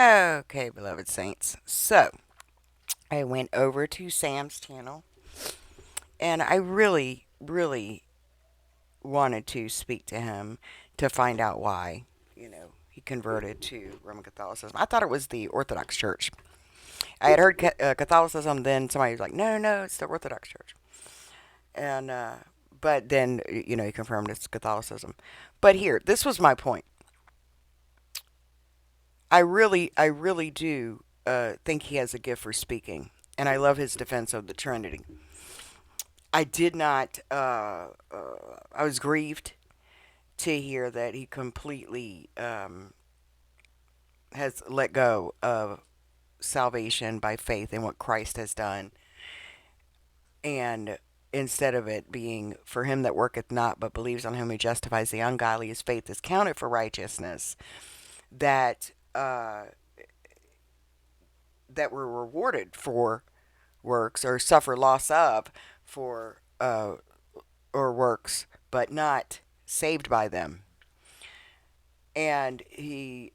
Okay, beloved saints. So, I went over to Sam's channel and I really, really wanted to speak to him to find out why, he converted to Roman Catholicism. I thought it was the Orthodox Church. I had heard Catholicism, then somebody was like, no, no, it's the Orthodox Church. And, but then, he confirmed it's Catholicism. But here, this was my point. I really do think he has a gift for speaking, and I love his defense of the Trinity. I did not. I was grieved to hear that he completely has let go of salvation by faith in what Christ has done, and instead of it being for him that worketh not but believes on him who justifies the ungodly, his faith is counted for righteousness. That that we're rewarded for works or suffer loss of for or works, but not saved by them. And he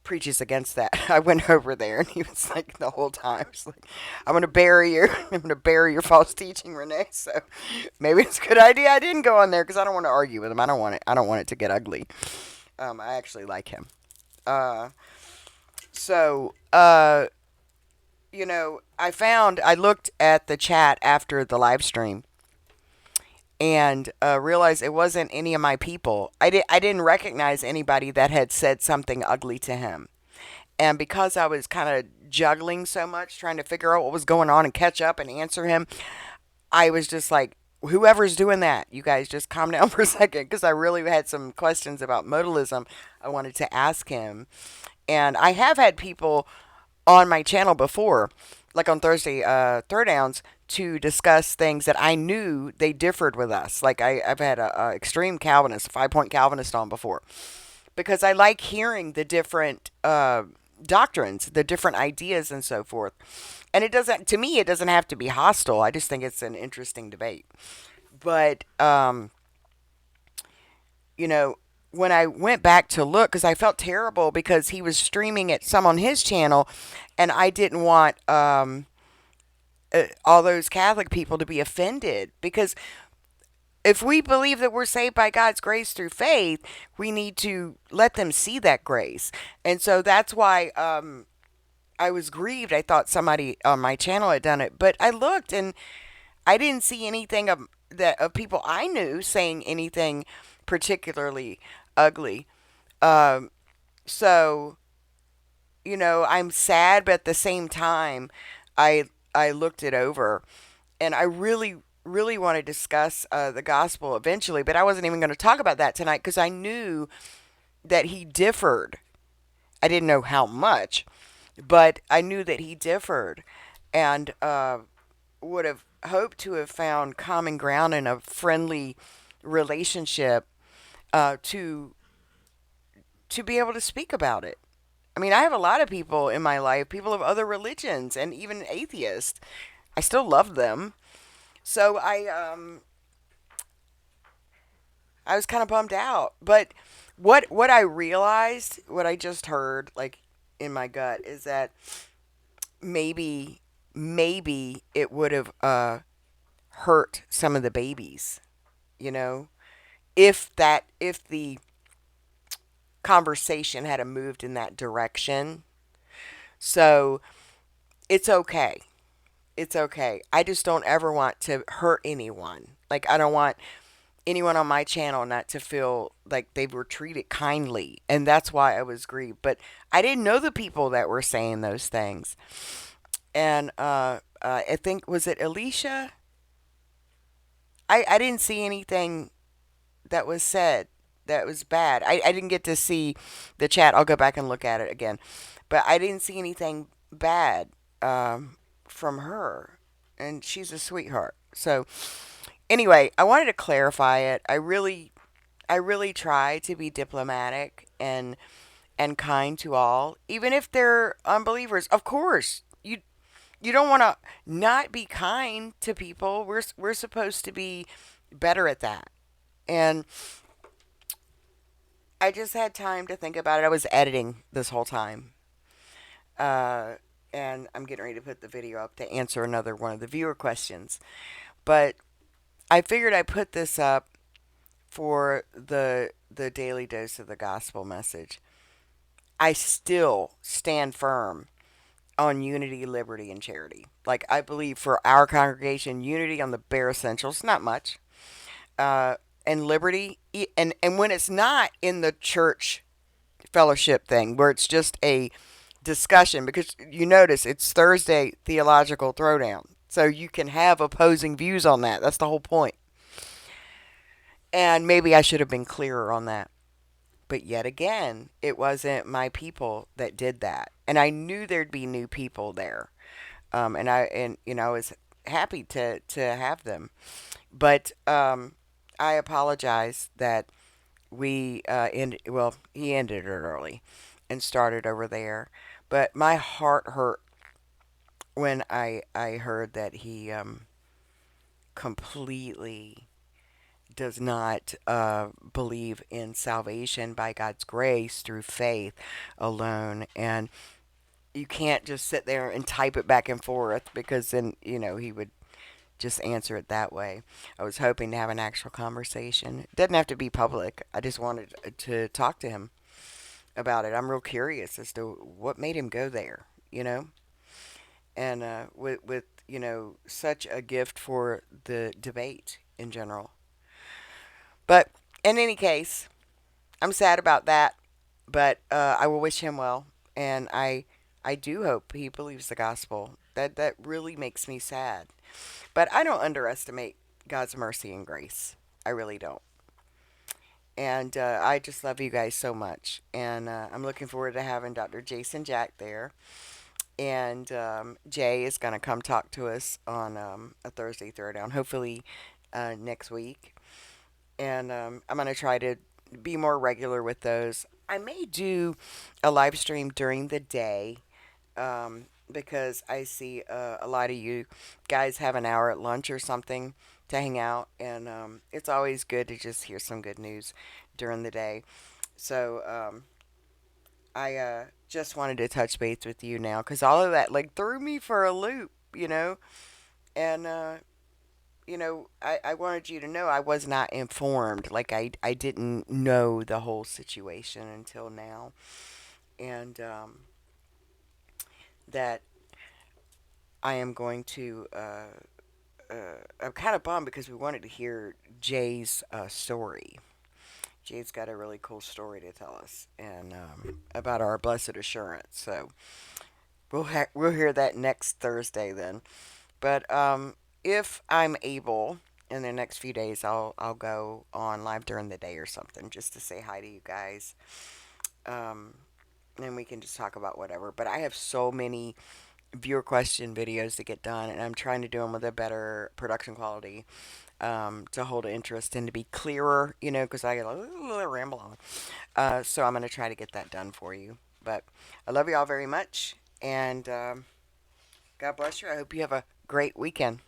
preaches against that. I went over there, and he was like the whole time, he's like, "I'm gonna bury you. I'm gonna bury your false teaching, Renee." So maybe it's a good idea I didn't go on there because I don't want to argue with him. I don't want it. I don't want it to get ugly. I actually like him. Uh, so I looked at the chat after the live stream and realized it wasn't any of my people. I didn't recognize anybody that had said something ugly to him. And because I was kind of juggling so much, trying to figure out what was going on and catch up and answer him, I was just like, whoever's doing that, you guys just calm down for a second because I really had some questions about modalism I wanted to ask him. And I have had people on my channel before, like on Thursday, Third Downs, to discuss things that I knew they differed with us. Like I've had a extreme Calvinist, a 5 point Calvinist on before, because I like hearing the different doctrines, the different ideas, and so forth. And it doesn't, to me, it doesn't have to be hostile. I just think it's an interesting debate. But you know, when I went back to look, because I felt terrible because he was streaming it some on his channel, and I didn't want all those Catholic people to be offended because if we believe that we're saved by God's grace through faith, we need to let them see that grace. And so that's why I was grieved. I thought somebody on my channel had done it, but I looked and I didn't see anything of people I knew saying anything particularly ugly. Um, so I'm sad, but at the same time, I looked it over, and I really, really want to discuss the gospel eventually. But I wasn't even going to talk about that tonight because I knew that he differed. I didn't know how much, but I knew that he differed, and would have hoped to have found common ground in a friendly relationship to be able to speak about it. I mean, I have a lot of people in my life, people of other religions, and even atheists. I still love them. So I was kind of bummed out. But what I realized, what I just heard, like in my gut, is that maybe it would have hurt some of the babies. You know, if the conversation had moved in that direction. So it's okay. It's okay. I just don't ever want to hurt anyone. Like, I don't want anyone on my channel not to feel like they were treated kindly. And that's why I was grieved. But I didn't know the people that were saying those things. And I think, was it Alicia? I didn't see anything that was said that was bad. I didn't get to see the chat. I'll go back and look at it again. But I didn't see anything bad from her. And she's a sweetheart. So anyway, I wanted to clarify it. I really try to be diplomatic and kind to all, even if they're unbelievers. Of course, you don't want to not be kind to people. We're supposed to be better at that. And I just had time to think about it. I was editing this whole time. Uh, and I'm getting ready to put the video up to answer another one of the viewer questions. But I figured I'd put this up for the daily dose of the gospel message. I still stand firm on unity, liberty, and charity. Like, I believe for our congregation, unity on the bare essentials, not much, uh, and liberty, and when it's not in the church fellowship thing, where it's just a discussion, because you notice it's Thursday theological throwdown, so you can have opposing views on that. That's the whole point. And maybe I should have been clearer on that. But yet again, it wasn't my people that did that, and I knew there'd be new people there. And I was happy to have them. But I apologize that he ended it early and started over there. But my heart hurt when I heard that he completely does not believe in salvation by God's grace through faith alone. And you can't just sit there and type it back and forth, because then, he would just answer it that way. I was hoping to have an actual conversation. It doesn't have to be public. I just wanted to talk to him about it. I'm real curious as to what made him go there, and with such a gift for the debate in general. But in any case, I'm sad about that. But I will wish him well, and I do hope he believes the gospel. That really makes me sad. But I don't underestimate God's mercy and grace. I really don't. And I just love you guys so much. And I'm looking forward to having Dr. Jason Jack there. And Jay is going to come talk to us on a Thursday Throwdown, hopefully next week. And I'm going to try to be more regular with those. I may do a live stream during the day, because I see a lot of you guys have an hour at lunch or something to hang out, and it's always good to just hear some good news during the day. So I just wanted to touch base with you now, because all of that like threw me for a loop, and I wanted you to know I was not informed. Like, I didn't know the whole situation until now, and that I am going to. I'm kind of bummed because we wanted to hear Jay's story. Jay's got a really cool story to tell us, and about our blessed assurance. So we'll hear that next Thursday then. But if I'm able in the next few days, I'll go on live during the day or something just to say hi to you guys. Um, and we can just talk about whatever. But I have so many viewer question videos to get done, and I'm trying to do them with a better production quality, to hold interest and to be clearer, because I get a little ramble on. So I'm going to try to get that done for you. But I love you all very much, and God bless you. I hope you have a great weekend.